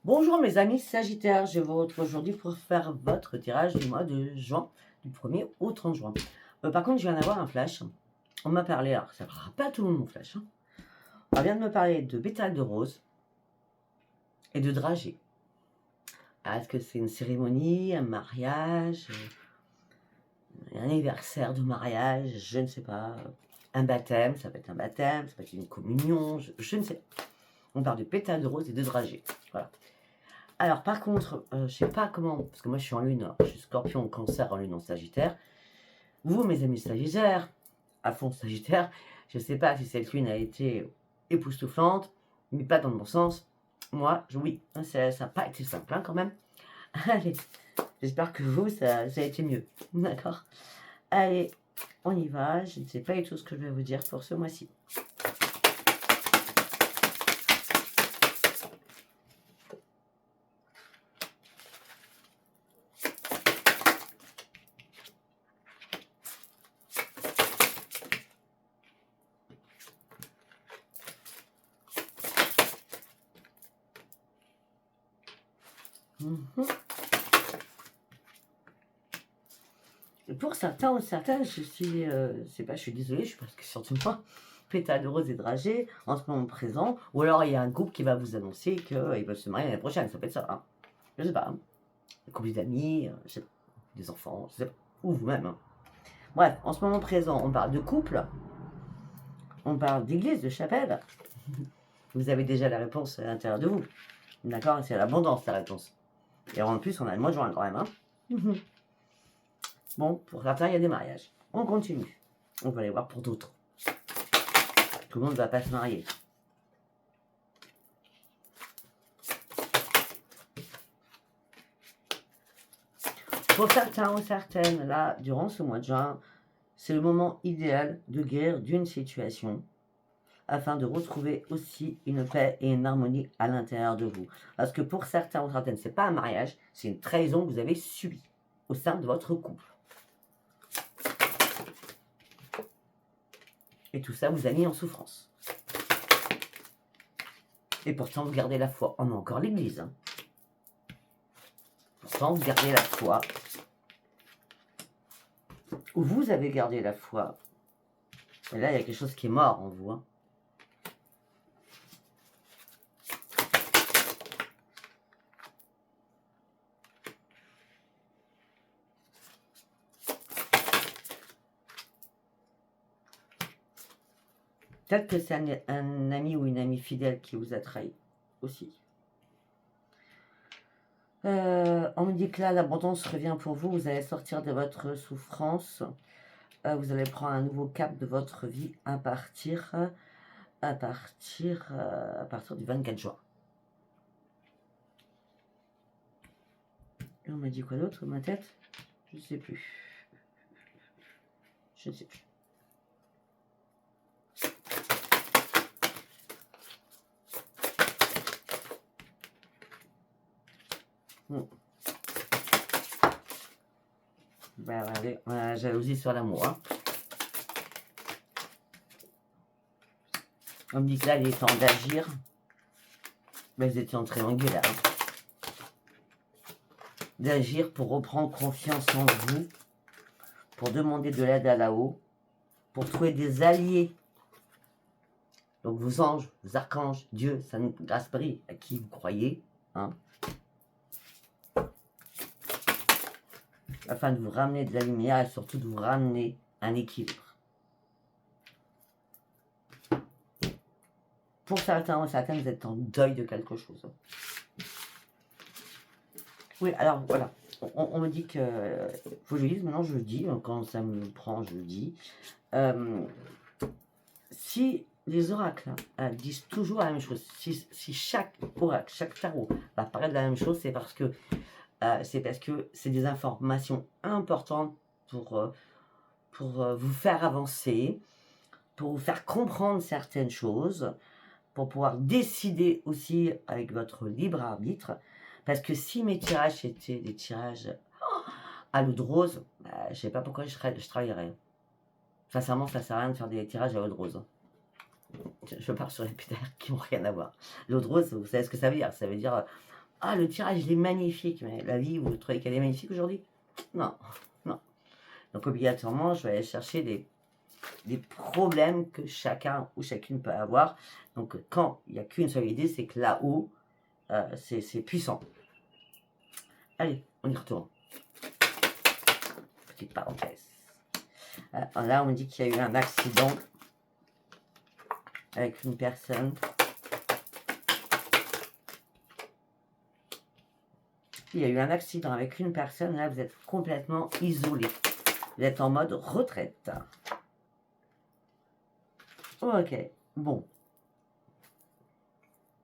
Bonjour mes amis Sagittaires, je vous retrouve aujourd'hui pour faire votre tirage du mois de juin, du 1er au 30 juin. Par contre, je viens d'avoir un flash. On m'a parlé, alors ça ne fera pas tout le monde mon flash. On vient de me parler de pétales de rose et de dragées. Est-ce que c'est une cérémonie, un mariage, un anniversaire de mariage, je ne sais pas. Un baptême, ça peut être un baptême, ça peut être une communion, je ne sais pas. On parle de pétales de rose et de dragées. Voilà. Alors par contre, je ne sais pas comment, parce que moi je suis en lune, je suis scorpion, cancer en lune en sagittaire. Vous, mes amis sagittaires, à fond sagittaire, je ne sais pas si cette lune a été époustouflante, mais pas dans le bon sens. Moi, oui, ça n'a pas été simple quand même. Allez, j'espère que vous, ça a été mieux. D'accord. Allez, on y va. Je ne sais pas du tout ce que je vais vous dire pour ce mois-ci. Pour certains ou certaines, je suis, je suis désolée, je suis presque surtout moi, pétale de rose et dragée en ce moment présent, ou alors il y a un couple qui va vous annoncer qu'ils veulent se marier l'année prochaine, ça peut être ça, hein. Je sais pas, hein. Un couple d'amis, je sais pas, des enfants, je sais pas, ou vous-même, hein. Bref, en ce moment présent, on parle de couple, on parle d'église, de chapelle. Vous avez déjà la réponse à l'intérieur de vous, d'accord? C'est l'abondance la réponse. Et en plus, on a le mois de juin quand même, hein. Bon, pour certains, il y a des mariages. On continue. On va aller voir pour d'autres. Tout le monde ne va pas se marier. Pour certains ou certaines, là, durant ce mois de juin, c'est le moment idéal de guérir d'une situation afin de retrouver aussi une paix et une harmonie à l'intérieur de vous. Parce que pour certains ou certaines, ce n'est pas un mariage, c'est une trahison que vous avez subie au sein de votre couple. Et tout ça vous a mis en souffrance. Et pourtant, vous gardez la foi. On a encore l'église, hein. Pourtant, vous gardez la foi. Vous avez gardé la foi. Et là, il y a quelque chose qui est mort en vous, hein. Peut-être que c'est un ami ou une amie fidèle qui vous a trahi aussi. On me dit que là, l'abondance revient pour vous. Vous allez sortir de votre souffrance. Vous allez prendre un nouveau cap de votre vie à partir du 24 juin. Et on m'a dit quoi d'autre, ma tête? Je ne sais plus. Je ne sais plus. Ben, regardez, jalousie sur l'amour, hein. On me dit que là, il est temps d'agir. Ben, vous étiez en triangulaire, hein. D'agir pour reprendre confiance en vous, pour demander de l'aide à là-haut, pour trouver des alliés. Donc vos anges, vos archanges, Dieu, Saint-Esprit, à qui vous croyez, hein, afin de vous ramener de la lumière et surtout de vous ramener un équilibre. Pour certains ou certaines, vous êtes en deuil de quelque chose. Oui, alors voilà. On me dit que faut que je dise, maintenant je le dis, quand ça me prend, je le dis. Si les oracles disent toujours la même chose, si chaque oracle, chaque tarot va parler de la même chose, c'est parce que c'est des informations importantes pour vous faire avancer, pour vous faire comprendre certaines choses, pour pouvoir décider aussi avec votre libre arbitre. Parce que si mes tirages étaient des tirages à l'eau de rose, je ne sais pas pourquoi je travaillerais. Sincèrement, ça ne sert à rien de faire des tirages à l'eau de rose. Je pars sur les pétales qui n'ont rien à voir. L'eau de rose, vous savez ce que ça veut dire? Ça veut dire Ah, le tirage, il est magnifique. Mais la vie, vous trouvez qu'elle est magnifique aujourd'hui? Non, non. Donc, obligatoirement, je vais aller chercher des problèmes que chacun ou chacune peut avoir. Donc, quand il n'y a qu'une seule idée, c'est que là-haut, c'est puissant. Allez, on y retourne. Petite parenthèse. Là, on me dit qu'il y a eu un accident avec une personne. Il y a eu un accident avec une personne. Là, vous êtes complètement isolé. Vous êtes en mode retraite. Ok, bon.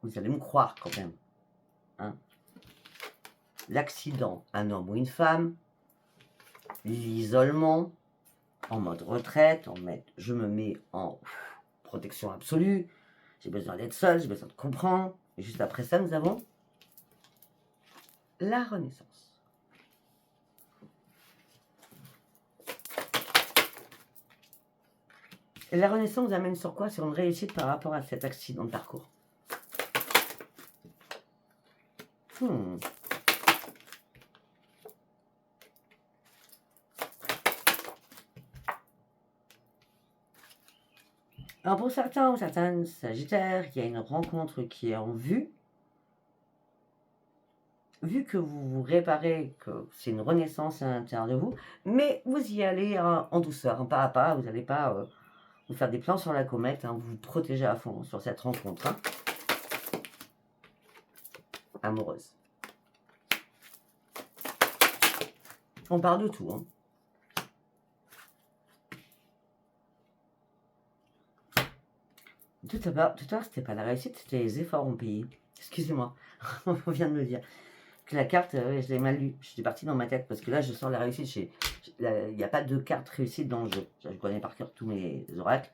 Vous allez me croire quand même. Hein. L'accident, un homme ou une femme. L'isolement, en mode retraite. Je me mets en protection absolue. J'ai besoin d'être seul, j'ai besoin de comprendre. Et juste après ça, nous avons la renaissance. Et la renaissance vous amène sur quoi? Sur une réussite par rapport à cet accident de parcours. Alors pour certains ou certaines sagittaires, il y a une rencontre qui est en vue. Vu que vous vous réparez, que c'est une renaissance à l'intérieur de vous, mais vous y allez en douceur, pas à pas, vous n'allez pas vous faire des plans sur la comète, vous vous protégez à fond sur cette rencontre amoureuse. On parle de tout. Tout à l'heure, c'était pas la réussite, c'était les efforts en payé. Excusez-moi, on vient de me dire que la carte, je l'ai mal lue. Je suis partie dans ma tête parce que là, je sens la réussite. Il n'y a pas de carte réussite dans le jeu. Je connais par cœur tous mes oracles.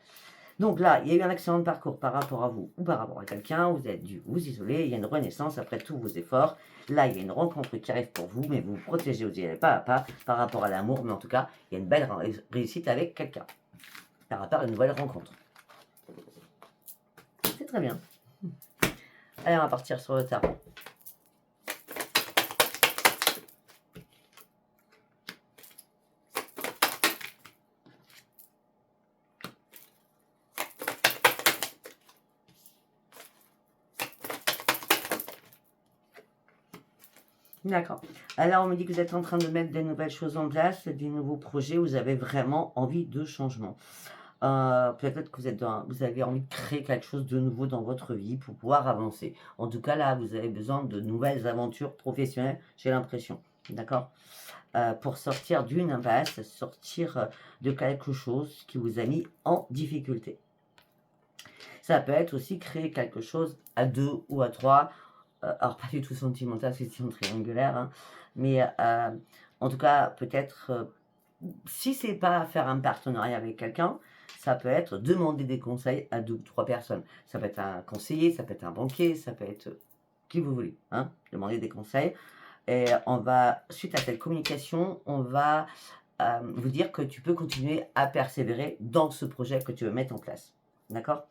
Donc là, il y a eu un accident de parcours par rapport à vous ou par rapport à quelqu'un. Vous êtes dû vous isoler. Il y a une renaissance après tous vos efforts. Là, il y a une rencontre qui arrive pour vous, mais vous vous protégez, vous y allez pas à pas par rapport à l'amour. Mais en tout cas, il y a une belle réussite avec quelqu'un par rapport à une nouvelle rencontre. C'est très bien. Allez, on va partir sur le tarot. D'accord. Alors, on me dit que vous êtes en train de mettre des nouvelles choses en place, des nouveaux projets, vous avez vraiment envie de changement. Peut-être que vous avez envie de créer quelque chose de nouveau dans votre vie pour pouvoir avancer. En tout cas, là, vous avez besoin de nouvelles aventures professionnelles, j'ai l'impression. D'accord? Pour sortir d'une impasse, sortir de quelque chose qui vous a mis en difficulté. Ça peut être aussi créer quelque chose à 2 ou à 3. Alors, pas du tout sentimental, c'est triangulaire. Mais en tout cas, peut-être, si c'est pas faire un partenariat avec quelqu'un, ça peut être demander des conseils à 2 ou 3 personnes. Ça peut être un conseiller, ça peut être un banquier, ça peut être qui vous voulez. Demander des conseils. Et suite à cette communication, on va vous dire que tu peux continuer à persévérer dans ce projet que tu veux mettre en place. D'accord?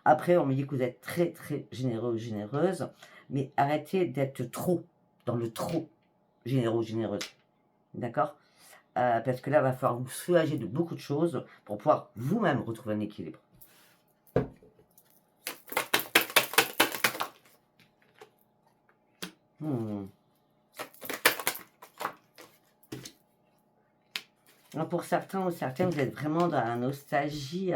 Après, on me dit que vous êtes très, très généreux ou généreuse, mais arrêtez d'être trop, dans le trop généreux ou généreuse. D'accord? Parce que là, il va falloir vous soulager de beaucoup de choses pour pouvoir vous-même retrouver un équilibre. Alors pour certains ou certaines, vous êtes vraiment dans la nostalgie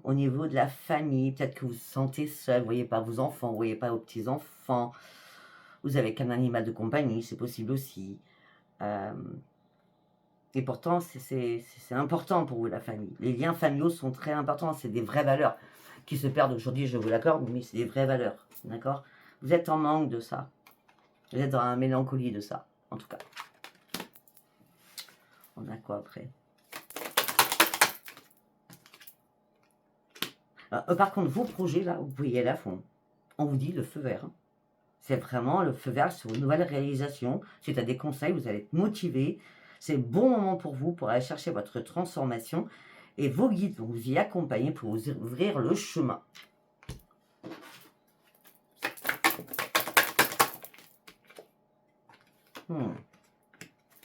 au niveau de la famille. Peut-être que vous vous sentez seul, vous ne voyez pas vos enfants, vous ne voyez pas vos petits-enfants. Vous avez qu'un animal de compagnie, c'est possible aussi. Et pourtant, c'est important pour vous, la famille. Les liens familiaux sont très importants. C'est des vraies valeurs qui se perdent aujourd'hui, je vous l'accorde, mais c'est des vraies valeurs. D'accord? Vous êtes en manque de ça. Vous êtes dans la mélancolie de ça, en tout cas. On a quoi après? Par contre, vos projets, là, vous pouvez y aller à fond. On vous dit le feu vert. C'est vraiment le feu vert sur une nouvelle réalisation. Suite à des conseils, vous allez être motivé. C'est le bon moment pour vous pour aller chercher votre transformation. Et vos guides vont vous y accompagner pour vous ouvrir le chemin.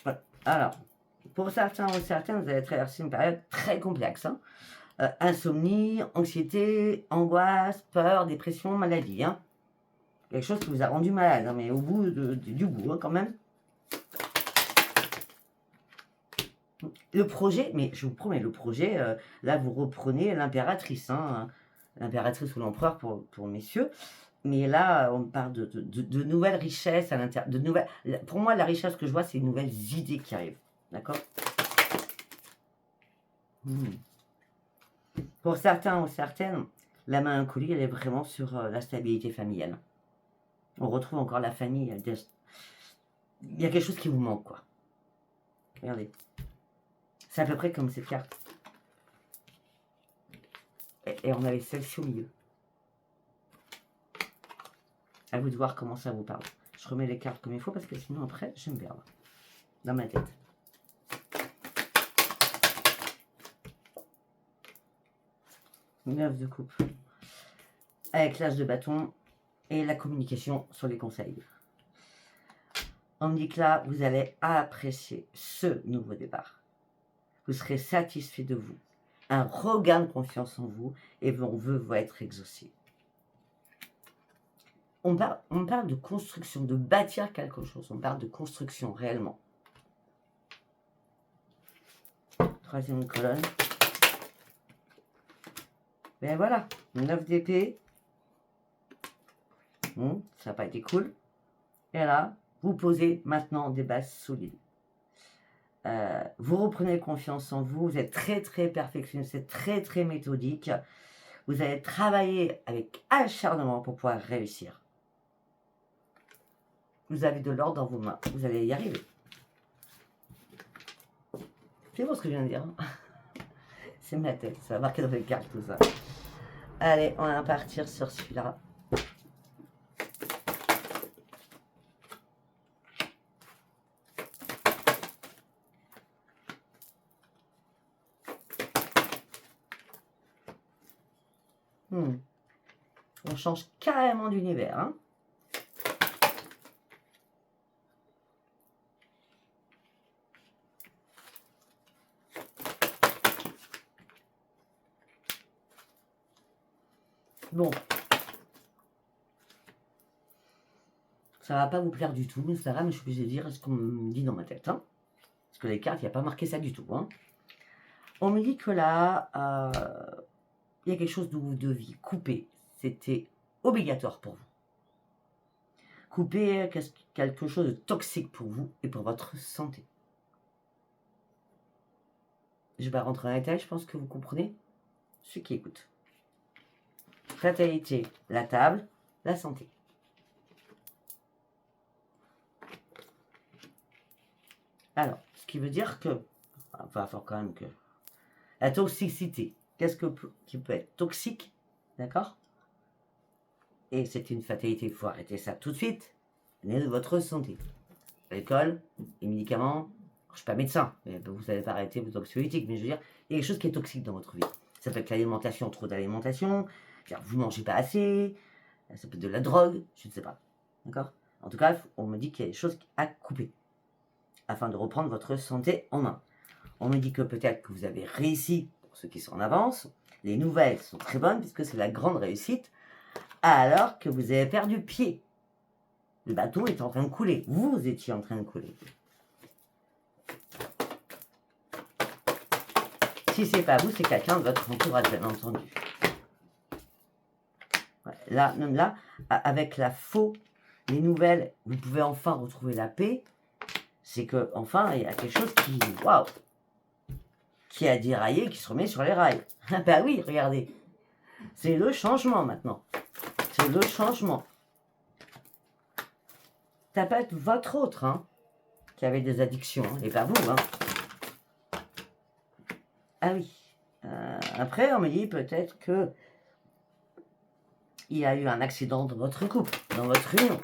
Ouais. Alors, pour certains ou certaines, vous allez traverser une période très complexe. Hein. Insomnie, anxiété, angoisse, peur, dépression, maladie. Hein. Quelque chose qui vous a rendu malade, hein, mais au bout du bout, hein, quand même. Le projet, mais je vous promets, le projet, là, vous reprenez l'impératrice. Hein, l'impératrice ou l'empereur pour messieurs. Mais là, on parle de nouvelles richesses à l'intérieur. Pour moi, la richesse que je vois, c'est de nouvelles idées qui arrivent. D'accord. Pour certains ou certaines, la mélancolie, elle est vraiment sur la stabilité familiale. On retrouve encore la famille. Il y a quelque chose qui vous manque, quoi. Regardez. C'est à peu près comme cette carte. Et on avait celle-ci au milieu. À vous de voir comment ça vous parle. Je remets les cartes comme il faut parce que sinon après, je vais me perdre dans ma tête. Neuf de coupe. Avec l'âge de bâton et la communication sur les conseils. On me dit que là, vous allez apprécier ce nouveau départ. Vous serez satisfait de vous. Un regain de confiance en vous et vos vœux vont être exaucés. On parle de construction, de bâtir quelque chose. On parle de construction réellement. Troisième colonne. Ben voilà, 9 d'épée. Ça n'a pas été cool. Et là, vous posez maintenant des bases solides. Vous reprenez confiance en vous. Vous êtes très très perfectionniste, c'est très très méthodique. Vous allez travailler avec acharnement pour pouvoir réussir. Vous avez de l'or dans vos mains. Vous allez y arriver. C'est bon ce que je viens de dire. C'est ma tête. Ça va marquer dans les cartes tout ça. Allez, on va partir sur celui-là. On change carrément d'univers. Hein. Bon. Ça va pas vous plaire du tout, mais ça va, mais je suis obligée de dire ce qu'on me dit dans ma tête. Hein. Parce que les cartes, il n'y a pas marqué ça du tout. Hein. On me dit que là, il y a quelque chose dont vous deviez couper. C'était obligatoire pour vous. Couper quelque chose de toxique pour vous et pour votre santé. Je vais pas rentrer dans les détails, je pense que vous comprenez. Ceux qui écoutent. Fatalité, la table, la santé. Alors, ce qui veut dire que, enfin, il faut quand même que, la toxicité, qu'est-ce qui peut être toxique, d'accord? Et c'est une fatalité, il faut arrêter ça tout de suite. Venez de votre santé. L'alcool, les médicaments, je ne suis pas médecin, mais vous n'allez pas arrêter vos anxiolytiques, mais je veux dire, il y a quelque chose qui est toxique dans votre vie. Ça peut être l'alimentation, trop d'alimentation, vous ne mangez pas assez, ça peut être de la drogue, je ne sais pas. D'accord? En tout cas, on me dit qu'il y a des choses à couper afin de reprendre votre santé en main. On me dit que peut-être que vous avez réussi, pour ceux qui sont en avance, les nouvelles sont très bonnes puisque c'est la grande réussite, alors que vous avez perdu pied. Le bateau est en train de couler, vous étiez en train de couler. Si c'est pas vous, c'est quelqu'un de votre entourage, bien entendu. Ouais, là, même là, avec la faux, les nouvelles, vous pouvez enfin retrouver la paix. C'est que enfin, il y a quelque chose qui, waouh, qui a déraillé, qui se remet sur les rails. Ben oui, regardez, c'est le changement maintenant. C'est le changement. Ça peut être votre autre, hein, qui avait des addictions, hein, et pas vous, hein. Ah oui. Après, on me dit peut-être que il y a eu un accident dans votre couple, dans votre union.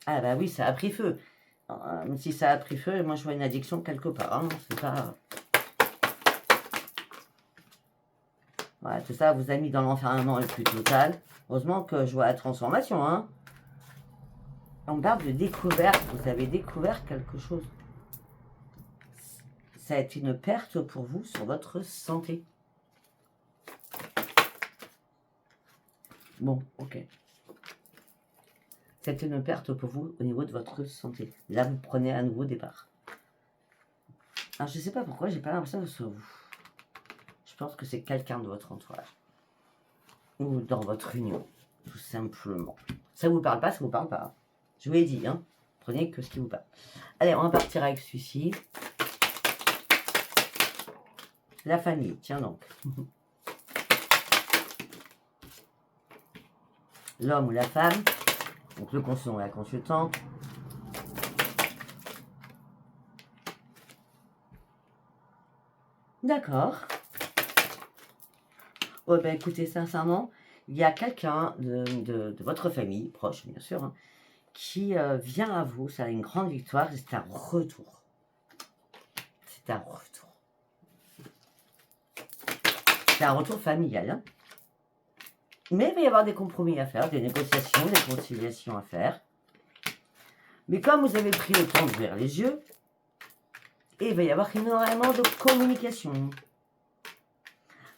Ah bah oui, ça a pris feu. Même si ça a pris feu, moi je vois une addiction quelque part. Hein, c'est pas... Voilà, tout ça vous a mis dans l'enfermement le plus total. Heureusement que je vois la transformation. Hein. On parle de découverte. Vous avez découvert quelque chose. Ça a été une perte pour vous sur votre santé. Bon, ok. C'est une perte pour vous au niveau de votre santé. Là, vous prenez un nouveau départ. Alors, je ne sais pas pourquoi, j'ai pas l'impression que ce soit vous. Je pense que c'est quelqu'un de votre entourage. Ou dans votre union, tout simplement. Ça vous parle pas, ça vous parle pas. Je vous l'ai dit, hein. Prenez que ce qui vous parle. Allez, on va partir avec celui-ci. La famille, tiens donc. L'homme ou la femme. Donc le consultant ou la consultante. D'accord. Oh, ben écoutez, sincèrement, il y a quelqu'un de votre famille, proche bien sûr, hein, qui vient à vous. Ça a une grande victoire. C'est un retour. C'est un retour. C'est un retour familial. Hein. Mais il va y avoir des compromis à faire, des négociations, des conciliations à faire. Mais comme vous avez pris le temps d'ouvrir les yeux, il va y avoir énormément de communication.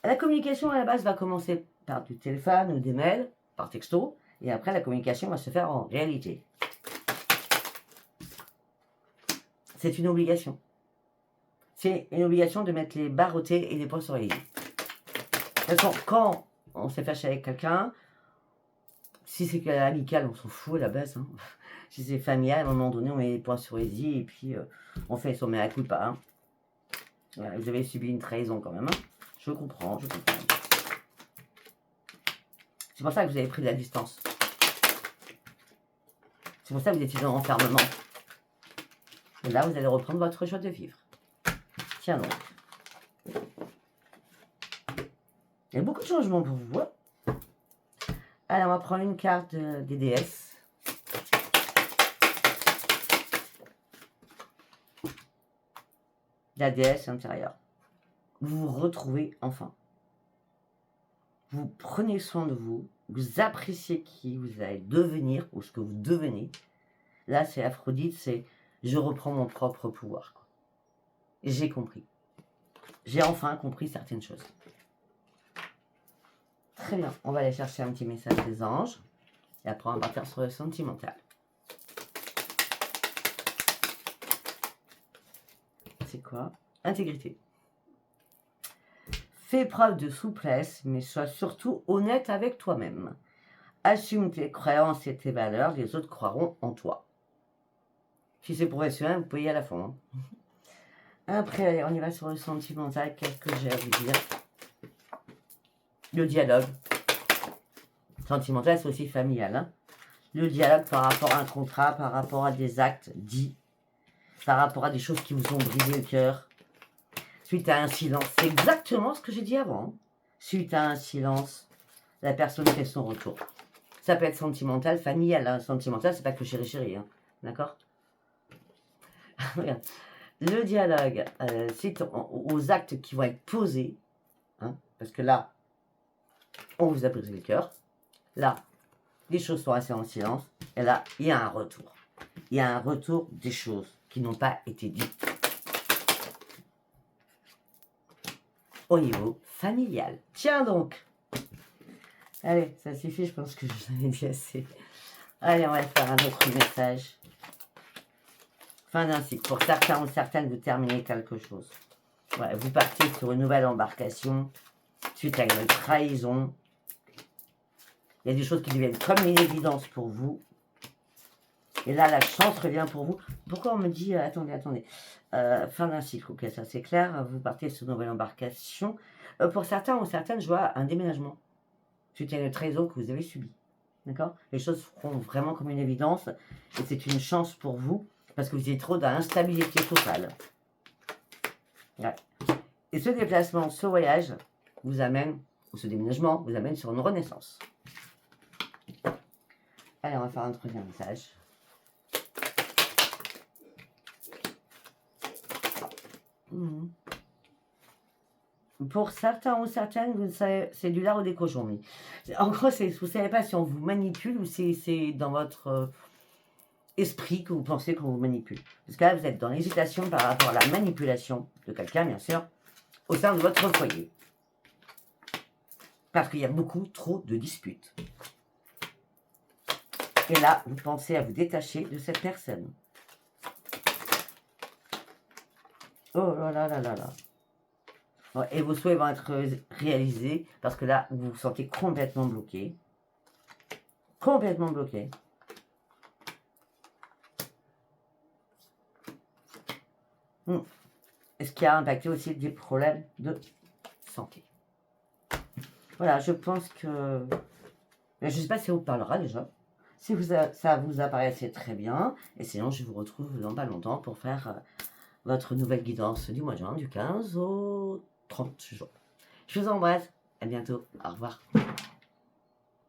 La communication à la base va commencer par du téléphone ou des mails, par texto, et après la communication va se faire en réalité. C'est une obligation. C'est une obligation de mettre les barres au thé et les points sur les i. De toute façon, quand on s'est fâché avec quelqu'un, si c'est amical, on s'en fout à la base. Hein. Si c'est familial, à un moment donné, on met les points sur les i et puis on fait son mea culpa. Hein. Voilà, vous avez subi une trahison quand même. Hein. Je comprends, je comprends. C'est pour ça que vous avez pris de la distance. C'est pour ça que vous étiez en enfermement. Et là, vous allez reprendre votre joie de vivre. Tiens donc. Il y a beaucoup de changements pour vous. Hein. Allez, on va prendre une carte des déesses. La déesse intérieure. Vous vous retrouvez enfin. Vous prenez soin de vous. Vous appréciez qui vous allez devenir ou ce que vous devenez. Là, c'est Aphrodite, c'est je reprends mon propre pouvoir. J'ai compris. J'ai enfin compris certaines choses. Très bien, on va aller chercher un petit message des anges. Et après, on va partir sur le sentimental. C'est quoi? Intégrité. Fais preuve de souplesse, mais sois surtout honnête avec toi-même. Assume tes croyances et tes valeurs, les autres croiront en toi. Si c'est professionnel, vous pouvez y aller à fond. Hein. Après, allez, on y va sur le sentimental. Qu'est-ce que j'ai à vous dire? Le dialogue. Sentimental, c'est aussi familial. Hein. Le dialogue par rapport à un contrat, par rapport à des actes dits, par rapport à des choses qui vous ont brisé le cœur. Suite à un silence, c'est exactement ce que j'ai dit avant. Hein. Suite à un silence, la personne fait son retour. Ça peut être sentimental, familial. Hein. Sentimental, c'est pas que chéri chéri. Hein. D'accord? Regarde. Le dialogue, c'est aux actes qui vont être posés. Hein, parce que là, on vous a brisé le cœur. Là, les choses sont restées en silence. Et là, il y a un retour. Il y a un retour des choses qui n'ont pas été dites. Au niveau familial. Tiens donc. Allez, ça suffit, je pense que je vous en ai dit assez. Allez, on va faire un autre message. Fin d'un cycle. Pour certains ou certaines, vous terminez quelque chose. Ouais, vous partez sur une nouvelle embarcation suite à une trahison. Il y a des choses qui deviennent comme une évidence pour vous. Et là, la chance revient pour vous. Pourquoi on me dit, attendez, fin d'un cycle, ok, ça c'est clair. Vous partez sur une nouvelle embarcation. Pour certains ou certaines, je vois un déménagement suite à une trahison que vous avez subie. D'accord? Les choses feront vraiment comme une évidence. Et c'est une chance pour vous. Parce que vous êtes trop dans l'instabilité totale. Ouais. Et ce déplacement, ce voyage, vous amène, ou ce déménagement, vous amène sur une renaissance. Allez, on va faire un troisième message. Pour certains ou certaines, vous savez, c'est du lard ou des cochons. Mais en gros, vous ne savez pas si on vous manipule ou si c'est dans votre esprit que vous pensez qu'on vous manipule. Parce que là, vous êtes dans l'hésitation par rapport à la manipulation de quelqu'un, bien sûr, au sein de votre foyer. Parce qu'il y a beaucoup trop de disputes. Et là, vous pensez à vous détacher de cette personne. Oh là là là là là. Bon, et vos souhaits vont être réalisés parce que là, vous vous sentez complètement bloqué. Complètement bloqué. Et ce qui a impacté aussi des problèmes de santé. Voilà, je pense que... Je ne sais pas si ça vous parlera déjà. Si ça vous apparaissait très bien. Et sinon, je vous retrouve dans pas longtemps pour faire votre nouvelle guidance du mois de juin, du 15 au 30 jours. Je vous embrasse. À bientôt. Au revoir.